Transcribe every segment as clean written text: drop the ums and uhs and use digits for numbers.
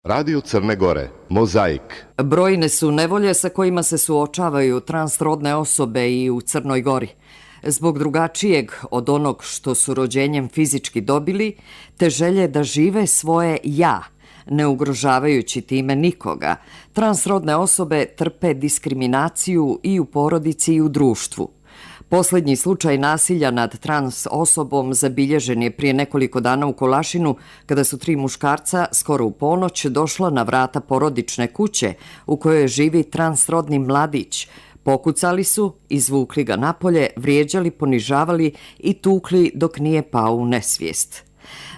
Radio Crne Gore, Mozaik. Brojne su nevolje sa kojima se suočavaju transrodne osobe i u Crnoj Gori. Zbog drugačijeg od onog što su rođenjem fizički dobili, te želje da žive svoje ja, ne ugrožavajući time nikoga, transrodne osobe trpe diskriminaciju i u porodici i u društvu. Posljednji slučaj nasilja nad trans osobom zabilježen je prije nekoliko dana u Kolašinu, kada su 3 muškarca skoro u ponoć došla na vrata porodične kuće u kojoj živi transrodni mladić. Pokucali su, izvukli ga napolje, vrijeđali, ponižavali i tukli dok nije pao u nesvijest.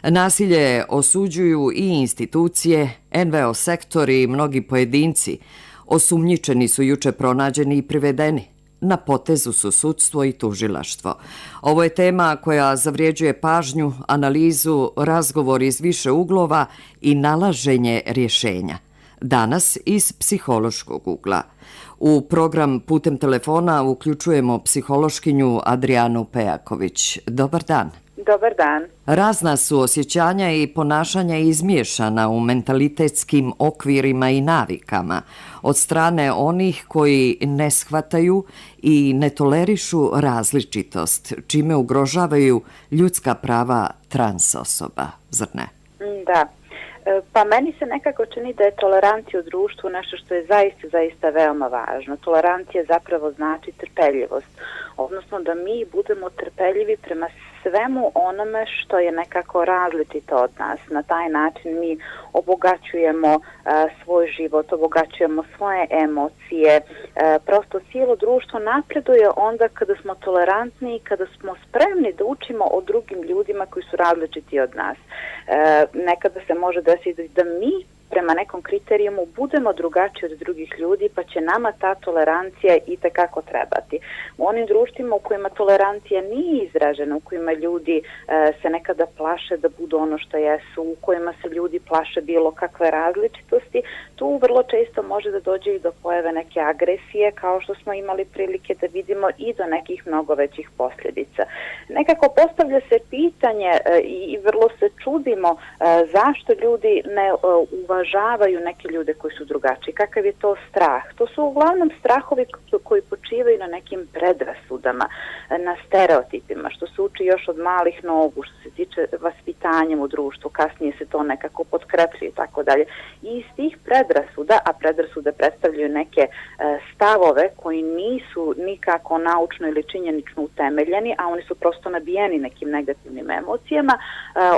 Nasilje osuđuju i institucije, NVO sektori i mnogi pojedinci. Osumnjičeni su juče pronađeni i privedeni. Na potezu su sudstvo i tužilaštvo. Ovo je tema koja zavređuje pažnju, analizu, razgovor iz više uglova i nalaženje rješenja. Danas iz psihološkog ugla. U program putem telefona uključujemo psihološkinju Adrijanu Pejaković. Dobar dan. Dobar dan. Razna su osjećanja i ponašanja izmiješana u mentalitetskim okvirima i navikama od strane onih koji ne shvataju i ne tolerišu različitost, čime ugrožavaju ljudska prava trans osoba, zar ne? Da. Pa meni se nekako čini da je tolerancija u društvu nešto što je zaista veoma važno. Tolerancija zapravo znači trpeljivost, odnosno da mi budemo trpeljivi prema svemu onome što je nekako različito od nas. Na taj način mi obogaćujemo svoj život, obogaćujemo svoje emocije. Prosto cijelo društvo napreduje onda kada smo tolerantni i kada smo spremni da učimo o drugim ljudima koji su različiti od nas. Nekada se može desiti da mi prema nekom kriterijumu budemo drugačiji od drugih ljudi, pa će nama ta tolerancija itekako trebati. U onim društvima u kojima tolerancija nije izražena, u kojima ljudi se nekada plaše da budu ono što jesu, u kojima se ljudi plaše bilo kakve različitosti, tu vrlo često može da dođe i do pojave neke agresije, kao što smo imali prilike da vidimo, i do nekih mnogo većih posljedica. Nekako postavlja se pitanje i vrlo se čudimo zašto ljudi ne uvažavaju neke ljude koji su drugačiji. Kakav je to strah? To su uglavnom strahovi koji počivaju na nekim predrasudama, na stereotipima, što se uči još od malih nogu, što se tiče vaspitanjem u društvu, kasnije se to nekako potkrepljuje i tako dalje. I iz tih predrasuda, a predrasude predstavljaju neke stavove koji nisu nikako naučno ili činjenično utemeljeni, a oni su prosto nabijeni nekim negativnim emocijama,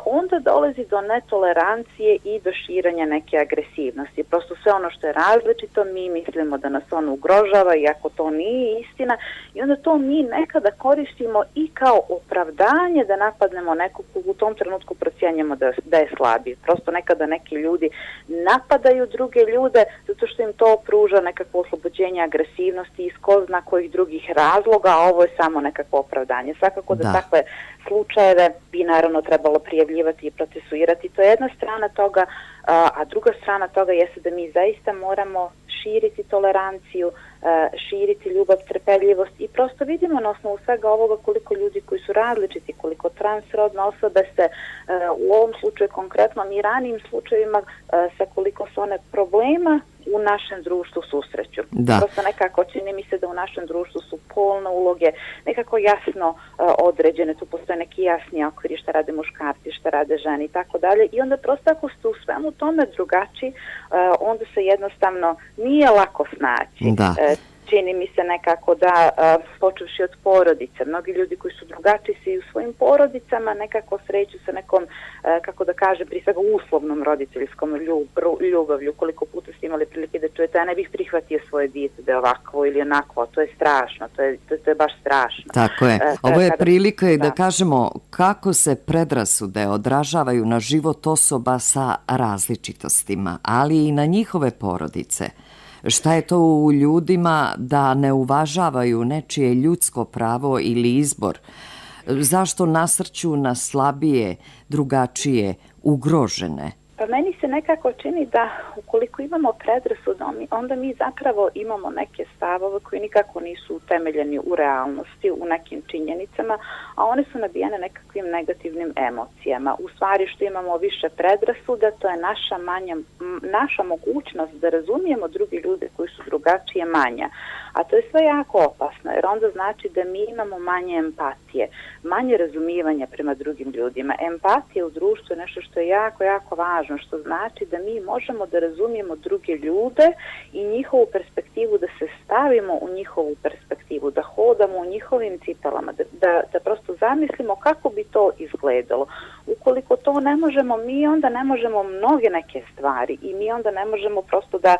onda dolazi do netolerancije i do širenja neke agresivnosti. Prosto sve ono što je različito, mi mislimo da nas ono ugrožava, iako to nije istina, i onda to mi nekada koristimo i kao opravdanje da napadnemo nekog koga u tom trenutku procjenjujemo da je slabiji. Prosto nekada neki ljudi napadaju druge ljude zato što im to pruža nekakvo oslobođenje agresivnosti iz ko zna kojih drugih razloga, a ovo je samo nekakvo opravdanje. Svakako da takve slučajeve bi naravno trebalo prijavljivati i procesuirati. To je jedna strana toga, a druga strana toga jeste da mi zaista moramo širiti toleranciju, širiti ljubav, trpeljivost i prosto vidimo na osnovu svega ovoga koliko ljudi koji su različiti, koliko transrodne osobe se u ovom slučaju konkretno i ranijim slučajevima sa koliko su one problema u našem društvu susreću. Prosto nekako čini mi se da u našem društvu su polne uloge nekako jasno određene, tu postoje neki jasni okviri šta rade muškarci, šta rade žene i tako dalje, i onda prosto ako ste u svemu tome drugačiji, onda se jednostavno nije lako snaći. Čini mi se nekako da, počevši od porodice, mnogi ljudi koji su drugačiji se i u svojim porodicama nekako sreću sa nekom, kako da kažem, prije svega uslovnom roditeljskom ljubavlju. Koliko puta ste imali prilike da čujete, ja ne bih prihvatio svoje dijete da je ovako ili onako, to je strašno, to je baš strašno. Tako je. Ovo je prilika i da kažemo kako se predrasude odražavaju na život osoba sa različitostima, ali i na njihove porodice. Šta je to u ljudima da ne uvažavaju nečije ljudsko pravo ili izbor? Zašto nasrću na slabije, drugačije, ugrožene? Pa meni se nekako čini da ukoliko imamo predrasude, onda mi zapravo imamo neke stavove koji nikako nisu utemeljeni u realnosti, u nekim činjenicama, a one su nabijene nekakvim negativnim emocijama. U stvari što imamo više predrasuda, to je naša mogućnost da razumijemo drugi ljude koji su drugačije manja. A to je sve jako opasno, jer onda znači da mi imamo manje empatije, manje razumijevanja prema drugim ljudima. Empatija u društvu je nešto što je jako, jako važno, što znači da mi možemo da razumijemo druge ljude i njihovu perspektivu, da se stavimo u njihovu perspektivu, da hodamo u njihovim cipelama, da prosto zamislimo kako bi to izgledalo. Ukoliko to ne možemo, mi onda ne možemo mnoge neke stvari i mi onda ne možemo prosto da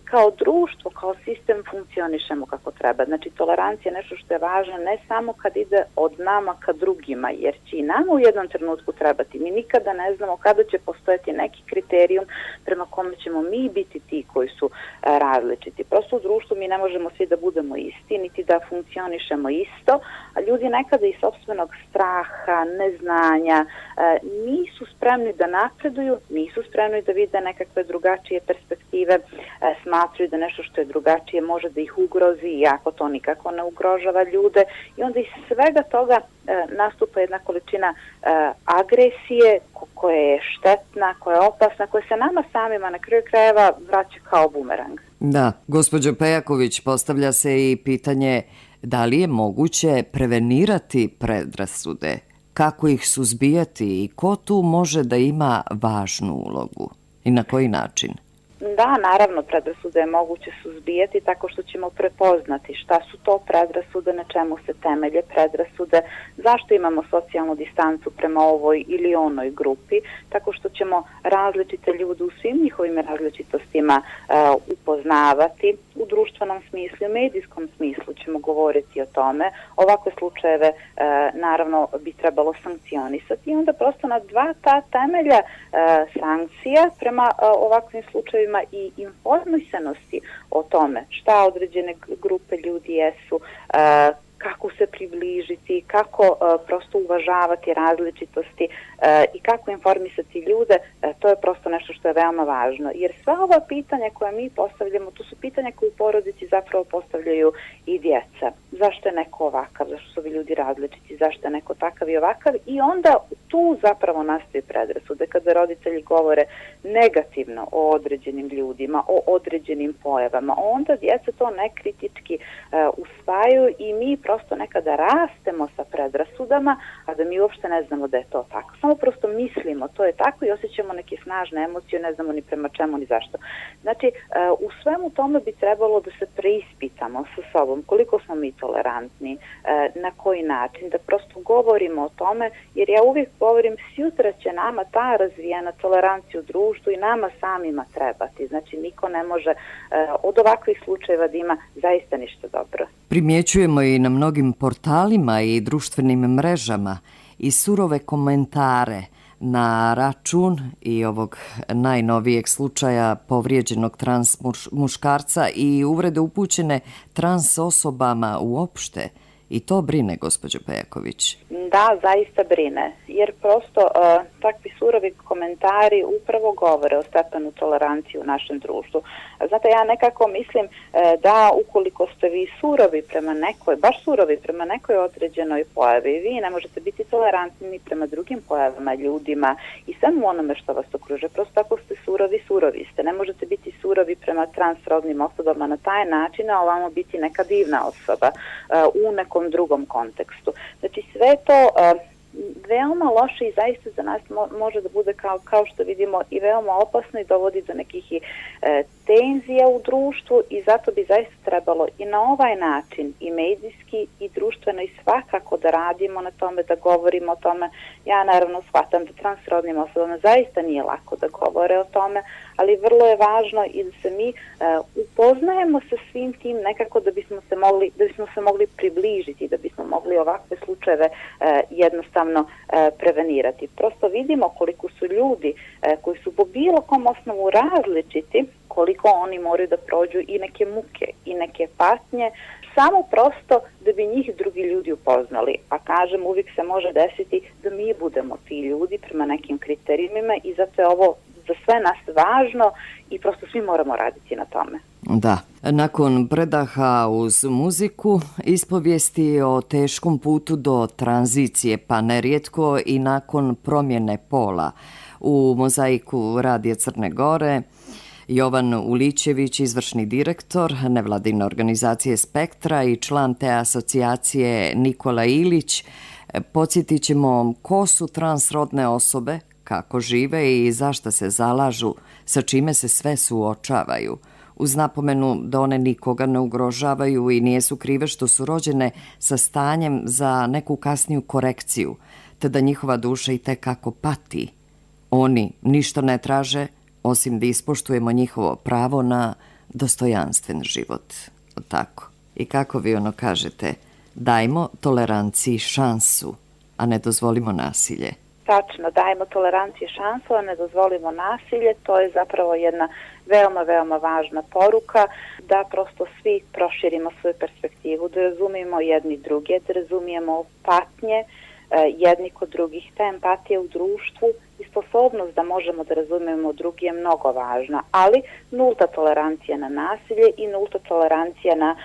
kao društvo, kao sistem funkcionišemo kako treba. Znači, tolerancija je nešto što je važno ne samo kad ide od nama ka drugima, jer će i nama u jednom trenutku trebati. Mi nikada ne znamo kada će postojati neki kriterijum prema kome ćemo mi biti ti koji su različiti. Prosto u društvu mi ne možemo svi da budemo isti, niti da funkcionišemo isto, a ljudi nekada iz sopstvenog straha, neznanja, nisu spremni da napreduju, nisu spremni da vide nekakve drugačije perspektive, smatraju da nešto što je drugačije može da ih ugrozi, iako to nikako ne ugrožava ljude, i onda iz svega toga nastupa jedna količina agresije koja je štetna, koja je opasna, koja se nama samima na kraju krajeva vraća kao bumerang. Da, gospođo Pejaković, postavlja se i pitanje da li je moguće prevenirati predrasude, kako ih suzbijati i ko tu može da ima važnu ulogu i na koji način? Da, naravno, predrasude je moguće suzbijati tako što ćemo prepoznati šta su to predrasude, na čemu se temelje predrasude, zašto imamo socijalnu distancu prema ovoj ili onoj grupi, tako što ćemo različite ljude u svim njihovim različitostima upoznavati u društvenom smislu i medijskom smislu ćemo govoriti o tome. Ovakve slučajeve naravno bi trebalo sankcionisati i onda prosto na dva ta temelja sankcija prema ovakvim slučajevima i informisanosti o tome šta određene grupe ljudi jesu, kako se približiti, kako prosto uvažavati različitosti i kako informisati ljude, to je prosto nešto što je veoma važno. Jer sva ova pitanja koja mi postavljamo, to su pitanja koje u porodici zapravo postavljaju i djeca. Zašto je neko ovakav, zašto su ovi ljudi različiti, zašto je neko takav i ovakav, i onda tu zapravo nastaju predrasude kada roditelji govore negativno o određenim ljudima, o određenim pojavama. Onda djeca to nekritički usvajaju i mi prosto nekada rastemo sa predrasudama, a da mi uopšte ne znamo da je to tako. Samo prosto mislimo, to je tako i osjećamo neke snažne emocije, ne znamo ni prema čemu ni zašto. Znači, u svemu tome bi trebalo da se preispitamo sa sobom, koliko smo mi tolerantni, na koji način, da prosto govorimo o tome, jer ja uvijek govorim, sutra će nama ta razvijena tolerancija u društvu i nama samima trebati. Znači, niko ne može od ovakvih slučajeva da ima zaista ništa dobro. Primjećujemo i na mnogim portalima i društvenim mrežama i surove komentare na račun i ovog najnovijeg slučaja povrijeđenog trans muškarca i uvrede upućene trans osobama uopšte. I to brine, gospođo Pejaković. Da, zaista brine, jer prosto takvi surovi komentari upravo govore o stepenu tolerancije u našem društvu. Znate, ja nekako mislim da ukoliko ste vi surovi prema nekoj, baš surovi prema nekoj određenoj pojavi, vi ne možete biti tolerantni ni prema drugim pojavama, ljudima i samo onome što vas okruže. Prosto ako ste surovi ste. Ne možete biti surovi prema transrodnim osobama na taj način, a ovamo biti neka divna osoba u nekom drugom kontekstu. Znači, sve to veoma loše i zaista za nas može da bude kao što vidimo i veoma opasno i dovodi do nekih tenzija u društvu i zato bi zaista trebalo i na ovaj način i medijski i društveno i svakako da radimo na tome, da govorimo o tome. Ja naravno shvatam da transrodnim osobama zaista nije lako da govore o tome, ali vrlo je važno i da se mi upoznajemo sa svim tim nekako da bismo se mogli približiti, da bismo mogli ovakve slučajeve jednostavno prevenirati. Prosto vidimo koliko su ljudi koji su po bilo kom osnovu različiti, koliko oni moraju da prođu i neke muke i neke patnje, samo prosto da bi njih drugi ljudi upoznali. A kažem, uvijek se može desiti da mi budemo ti ljudi prema nekim kriterijumima i zato je ovo za sve nas važno i prosto svi moramo raditi na tome. Da, nakon predaha uz muziku, ispovijesti o teškom putu do tranzicije, pa nerijetko i nakon promjene pola. U mozaiku Radija Crne Gore Jovan Ulićević, izvršni direktor nevladine organizacije Spektra i član te asocijacije Nikola Ilić, podsjetit ćemo ko su transrodne osobe, kako žive i zašto se zalažu, sa čime se sve suočavaju, uz napomenu da one nikoga ne ugrožavaju i nije su krive što su rođene sa stanjem za neku kasniju korekciju, te da njihova duša i tekako pati. Oni ništa ne traže, osim da ispoštujemo njihovo pravo na dostojanstven život. Tako. I kako vi ono kažete, dajmo toleranciji šansu, a ne dozvolimo nasilje. Tačno, dajemo toleranciji šansu, a ne dozvolimo nasilje. To je zapravo jedna veoma, veoma važna poruka, da prosto svi proširimo svoju perspektivu, da razumijemo jedni druge, da razumijemo patnje jedni kod drugih. Ta empatija u društvu i sposobnost da možemo da razumijemo drugi je mnogo važna, ali nulta tolerancija na nasilje i nulta tolerancija na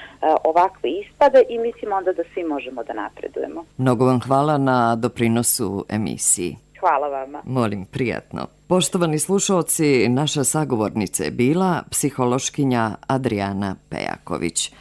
ovakve ispade i mislim onda da svi možemo da napredujemo. Mnogo vam hvala na doprinosu emisiji. Hvala vama. Molim, prijatno. Poštovani slušaoci, naša sagovornica je bila psihološkinja Adrijana Pejaković.